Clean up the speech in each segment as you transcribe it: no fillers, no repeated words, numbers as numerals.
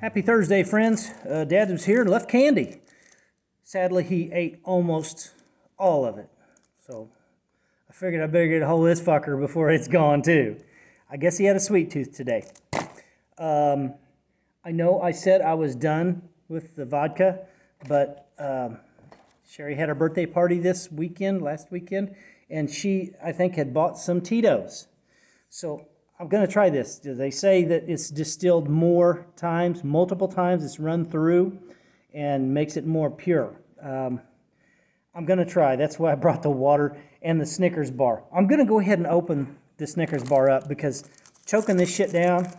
Happy Thursday, friends. Dad was here and left candy. Sadly, he ate almost all of it. So I figured I better get a hold of this fucker before it's gone too. I guess he had a sweet tooth today. I know I said I was done with the vodka, but Sherry had her birthday party last weekend, and she, I think, had bought some Tito's. So I'm going to try this. They say that it's distilled multiple times, it's run through and makes it more pure. I'm going to try. That's why I brought the water and the Snickers bar. I'm going to go ahead and open the Snickers bar up because choking this shit down,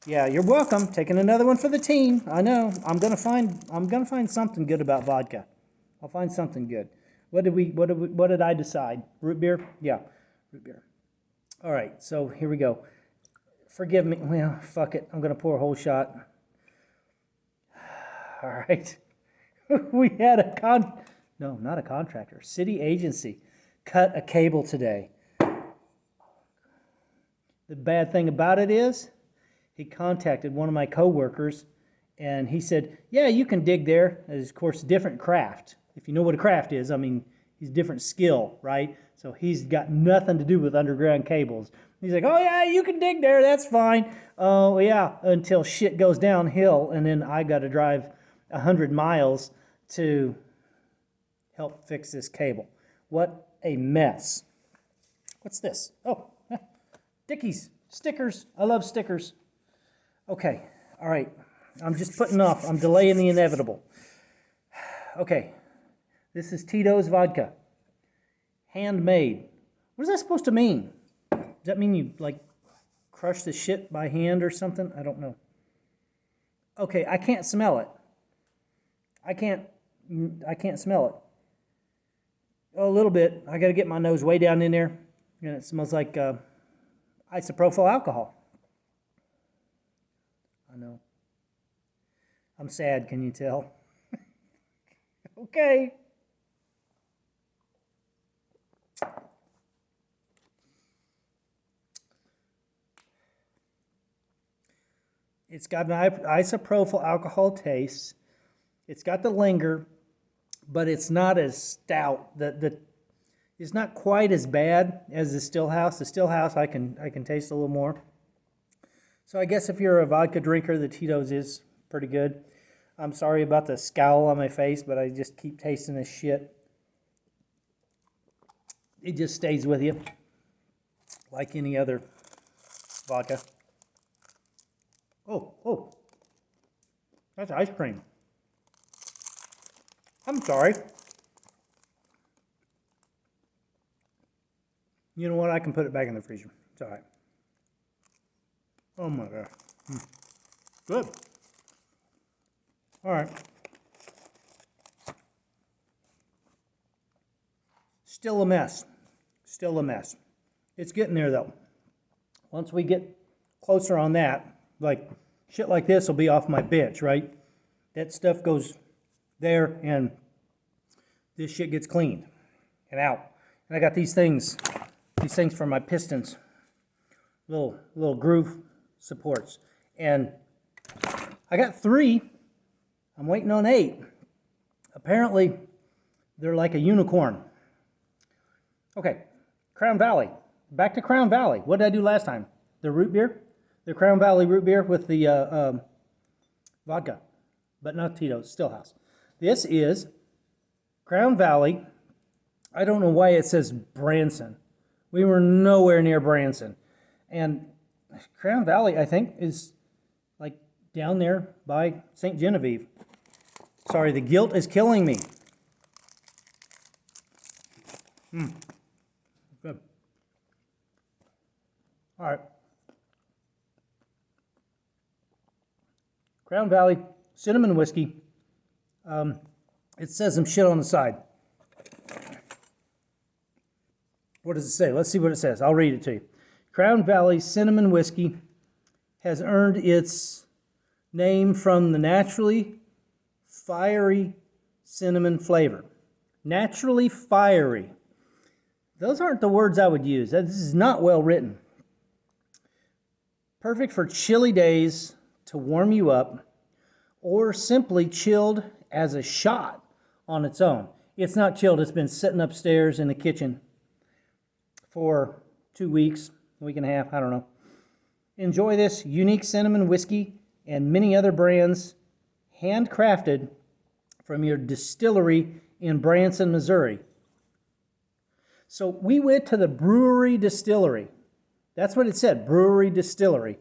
yeah, you're welcome. Taking another one for the team. I know. I'm going to find something good about vodka. I'll find something good. What did I decide? Root beer? Yeah, root beer. All right, so here we go. Forgive me. Well, fuck it. I'm going to pour a whole shot. All right. We had not a contractor, city agency, cut a cable today. The bad thing about it is he contacted one of my coworkers, and he said, yeah, you can dig there. It's, of course, different craft. If you know what a craft is, I mean, he's different skill, right? So he's got nothing to do with underground cables. He's like, oh, yeah, you can dig there. That's fine. Oh, yeah, until shit goes downhill, and then I got to drive 100 miles to help fix this cable. What a mess. What's this? Oh, Dickies, stickers. I love stickers. Okay, all right. I'm just putting off. I'm delaying the inevitable. Okay, this is Tito's vodka. Handmade. What is that supposed to mean? Does that mean you, like, crush the shit by hand or something? I don't know. Okay, I can't smell it. I can't smell it. Oh, a little bit. I got to get my nose way down in there. And it smells like isopropyl alcohol. I know. I'm sad, can you tell? Okay. It's got an isopropyl alcohol taste. It's got the linger, but it's not as stout. It's not quite as bad as the Stillhouse. The Stillhouse I can taste a little more. So I guess if you're a vodka drinker, the Tito's is pretty good. I'm sorry about the scowl on my face, but I just keep tasting this shit. It just stays with you like any other vodka. Oh, that's ice cream. I'm sorry. You know what? I can put it back in the freezer. It's all right. Oh my God. Good. All right. Still a mess. Still a mess. It's getting there though. Once we get closer on that, like shit like this will be off my bench, right? That stuff goes there and this shit gets cleaned and out. And I got these things for my pistons, little groove supports. And I got 3. I'm waiting on 8. Apparently, they're like a unicorn. Okay, Crown Valley. Back to Crown Valley. What did I do last time? The root beer? The Crown Valley root beer with the vodka, but not Tito's, Stillhouse. This is Crown Valley. I don't know why it says Branson. We were nowhere near Branson. And Crown Valley, I think, is like down there by St. Genevieve. Sorry, the guilt is killing me. Good. All right. Crown Valley cinnamon whiskey. It says some shit on the side. What does it say? Let's see what it says. I'll read it to you. Crown Valley cinnamon whiskey has earned its name from the naturally fiery cinnamon flavor. Naturally fiery. Those aren't the words I would use. This is not well written. Perfect for chilly days to warm you up or simply chilled as a shot on its own. It's not chilled. It's been sitting upstairs in the kitchen for 2 weeks, a week and a half, I don't know. Enjoy this unique cinnamon whiskey and many other brands handcrafted from your distillery in Branson, Missouri. So we went to the brewery distillery. That's what it said, brewery distillery.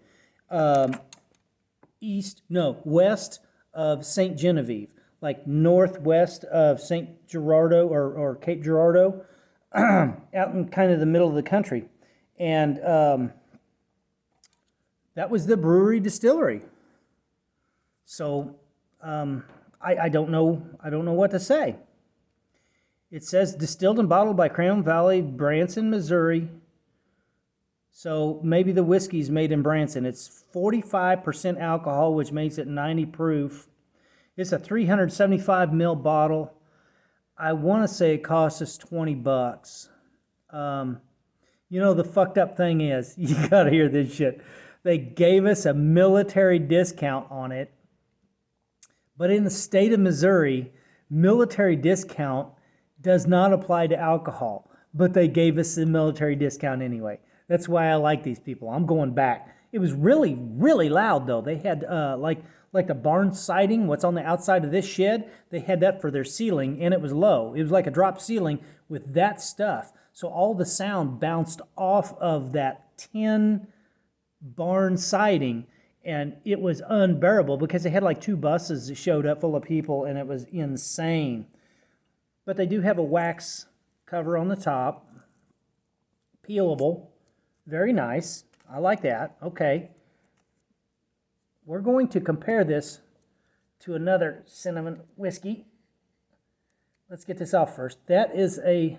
West of St. Genevieve, like northwest of St. Gerardo or Cape Girardeau, out in kind of the middle of the country. And that was the brewery distillery. So I don't know what to say. It says distilled and bottled by Crown Valley, Branson, Missouri. So maybe the whiskey's made in Branson. It's 45% alcohol, which makes it 90 proof. It's a 375 ml bottle. I want to say it cost us $20. You know, the fucked up thing is, you gotta hear this shit. They gave us a military discount on it. But in the state of Missouri, military discount does not apply to alcohol. But they gave us the military discount anyway. That's why I like these people. I'm going back. It was really, really loud, though. They had, like the barn siding, what's on the outside of this shed, they had that for their ceiling, and it was low. It was like a drop ceiling with that stuff. So all the sound bounced off of that tin barn siding, and it was unbearable because they had like 2 buses that showed up full of people, and it was insane. But they do have a wax cover on the top, peelable. Very nice. I like that. Okay. We're going to compare this to another cinnamon whiskey. Let's get this off first. That is a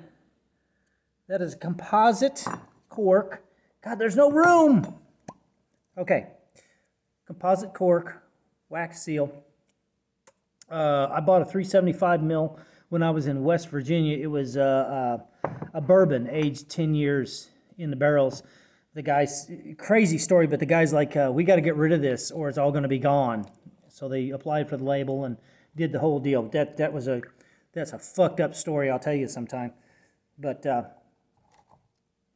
composite cork. God, there's no room. Okay. Composite cork, wax seal. I bought a 375 ml when I was in West Virginia. It was a bourbon aged 10 years in the barrels. The guy's, crazy story, but the guy's like, we got to get rid of this or it's all going to be gone. So they applied for the label and did the whole deal. That's a fucked up story, I'll tell you sometime. But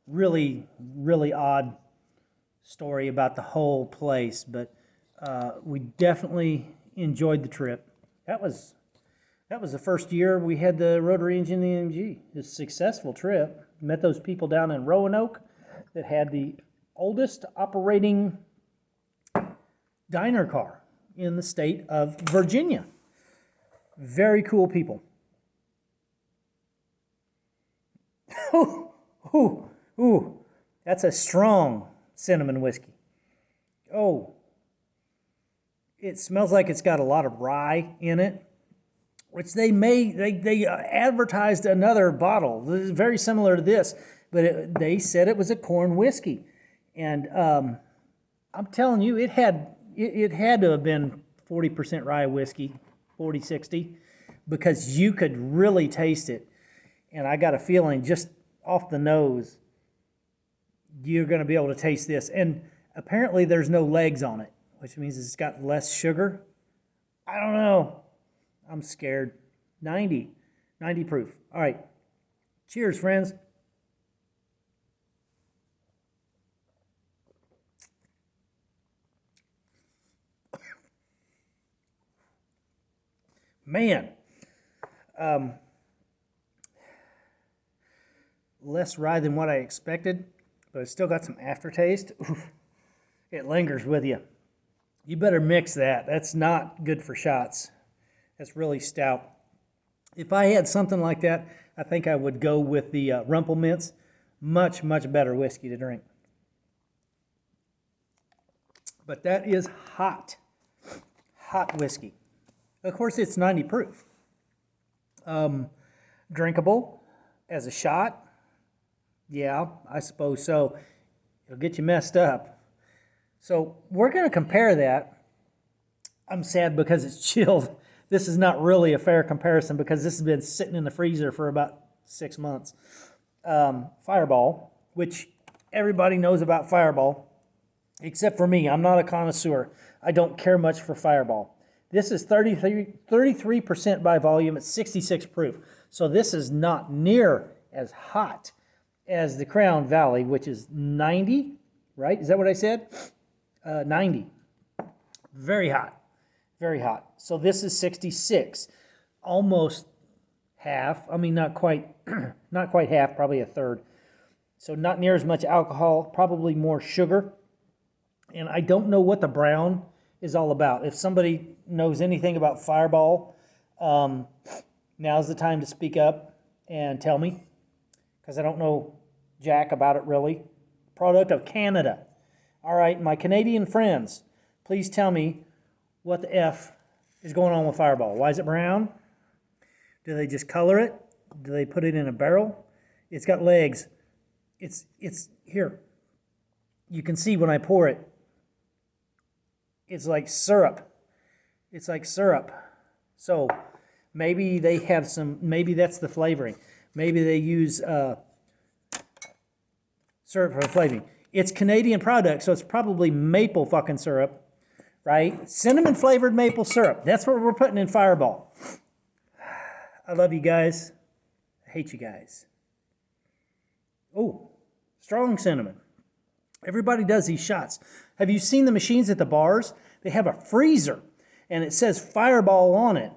really, really odd story about the whole place. But we definitely enjoyed the trip. That was the first year we had the rotary engine AMG. It was a successful trip. Met those people down in Roanoke that had the oldest operating diner car in the state of Virginia. Very cool people. Ooh, that's a strong cinnamon whiskey. Oh, it smells like it's got a lot of rye in it, which they advertised another bottle. This is very similar to this, but they said it was a corn whiskey. And I'm telling you, it had to have been 40% rye whiskey, 40, 60, because you could really taste it. And I got a feeling just off the nose, you're going to be able to taste this. And apparently there's no legs on it, which means it's got less sugar. I don't know. I'm scared. 90 proof. All right. Cheers, friends. Man. Less rye than what I expected, but it's still got some aftertaste. Oof. It lingers with you. You better mix that. That's not good for shots. That's really stout. If I had something like that, I think I would go with the Rumple Mints. Much, much better whiskey to drink. But that is hot whiskey. Of course, it's 90 proof. Drinkable as a shot. Yeah, I suppose so. It'll get you messed up. So we're going to compare that. I'm sad because it's chilled. This is not really a fair comparison because this has been sitting in the freezer for about 6 months. Fireball, which everybody knows about Fireball, except for me. I'm not a connoisseur. I don't care much for Fireball. This is 33% by volume. It's 66 proof. So this is not near as hot as the Crown Valley, which is 90, right? Is that what I said? 90. Very hot. Very hot. So this is 66. Almost half. I mean, not quite, not quite half, probably a third. So not near as much alcohol, probably more sugar. And I don't know what the brown is all about. If somebody knows anything about Fireball, now's the time to speak up and tell me, because I don't know jack about it really. Product of Canada. All right, my Canadian friends, please tell me what the F is going on with Fireball. Why is it brown? Do they just color it? Do they put it in a barrel? It's got legs. It's here. You can see when I pour it. It's like syrup. It's like syrup. So maybe they have some, maybe that's the flavoring. Maybe they use syrup for the flavoring. It's Canadian product, so it's probably maple fucking syrup, right? Cinnamon flavored maple syrup. That's what we're putting in Fireball. I love you guys. I hate you guys. Oh, strong cinnamon. Everybody does these shots. Have you seen the machines at the bars? They have a freezer, and it says Fireball on it.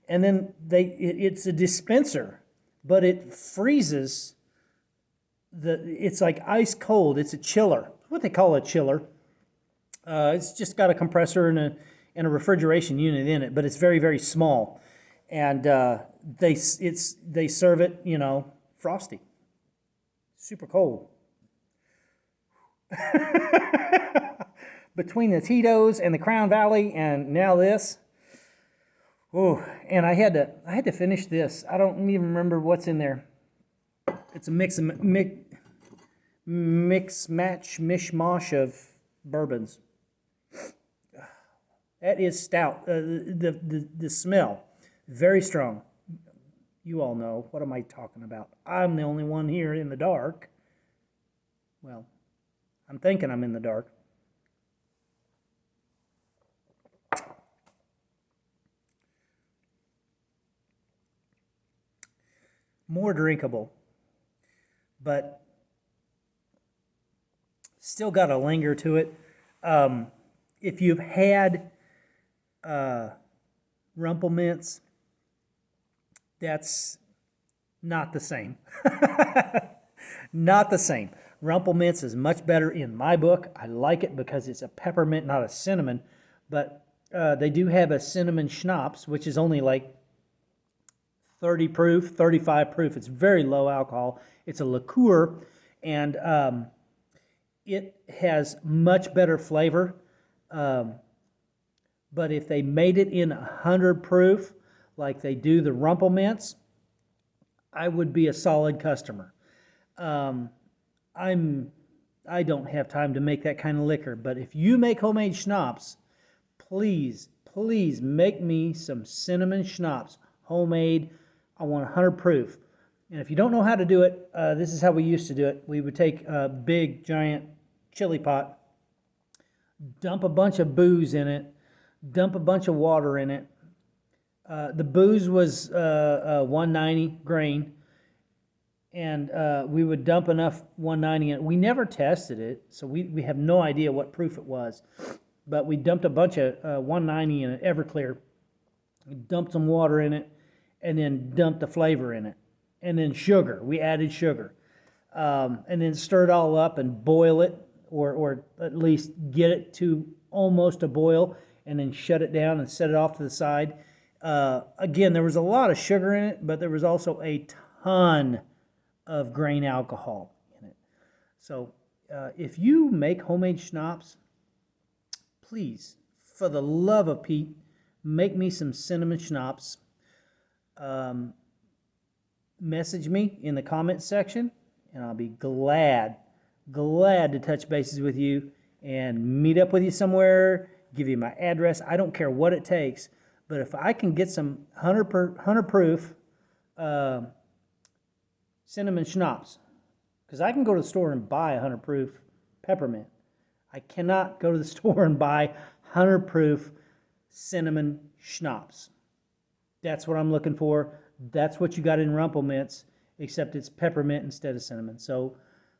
And then it's a dispenser, but it freezes. It's like ice cold. It's a chiller. What they call a chiller. It's just got a compressor and a refrigeration unit in it, but it's very, very small. And they serve it, you know, frosty. Super cold. Between the Tito's and the Crown Valley and now this. Oh, and I had to finish this. I don't even remember what's in there. It's a mishmash of bourbons. That is stout. The smell, very strong. You all know, what am I talking about? I'm the only one here in the dark. Well, I'm thinking I'm in the dark. More drinkable, but still got a linger to it. If you've had Rumple Mints, that's not the same. Not the same. Rumple Mints is much better in my book. I like it because it's a peppermint, not a cinnamon. But they do have a cinnamon schnapps, which is only like 30 proof, 35 proof. It's very low alcohol. It's a liqueur, and it has much better flavor. But if they made it in 100 proof, like they do the Rumple Mints, I would be a solid customer. I don't have time to make that kind of liquor, but if you make homemade schnapps, please make me some cinnamon schnapps, homemade. I want 100 proof. And if you don't know how to do it, this is how we used to do it. We would take a big, giant chili pot, dump a bunch of booze in it, dump a bunch of water in it. The booze was 190 grain, and we would dump enough 190 in it. We never tested it, so we have no idea what proof it was. But we dumped a bunch of 190 in it, Everclear. We dumped some water in it, and then dumped the flavor in it. And then sugar. We added sugar. And then stir it all up and boil it, or at least get it to almost a boil, and then shut it down and set it off to the side. Again, there was a lot of sugar in it, but there was also a ton of grain alcohol in it. So if you make homemade schnapps, please, for the love of Pete, make me some cinnamon schnapps. Message me in the comments section, and I'll be glad to touch bases with you and meet up with you somewhere, give you my address. I don't care what it takes, but if I can get some 100 proof cinnamon schnapps, because I can go to the store and buy 100 proof peppermint. I cannot go to the store and buy 100 proof cinnamon schnapps. That's what I'm looking for. That's what you got in Rumpelmints, except it's peppermint instead of cinnamon. So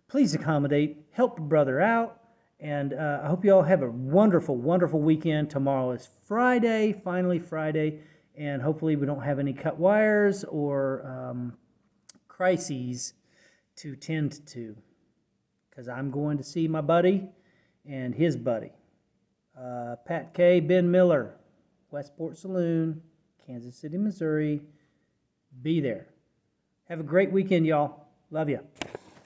please accommodate, help a brother out, and I hope you all have a wonderful, wonderful weekend. Tomorrow is Friday, finally Friday, and hopefully we don't have any cut wires or crises to tend to, because I'm going to see my buddy and his buddy. Pat K., Ben Miller, Westport Saloon, Kansas City, Missouri. Be there. Have a great weekend, y'all. Love you.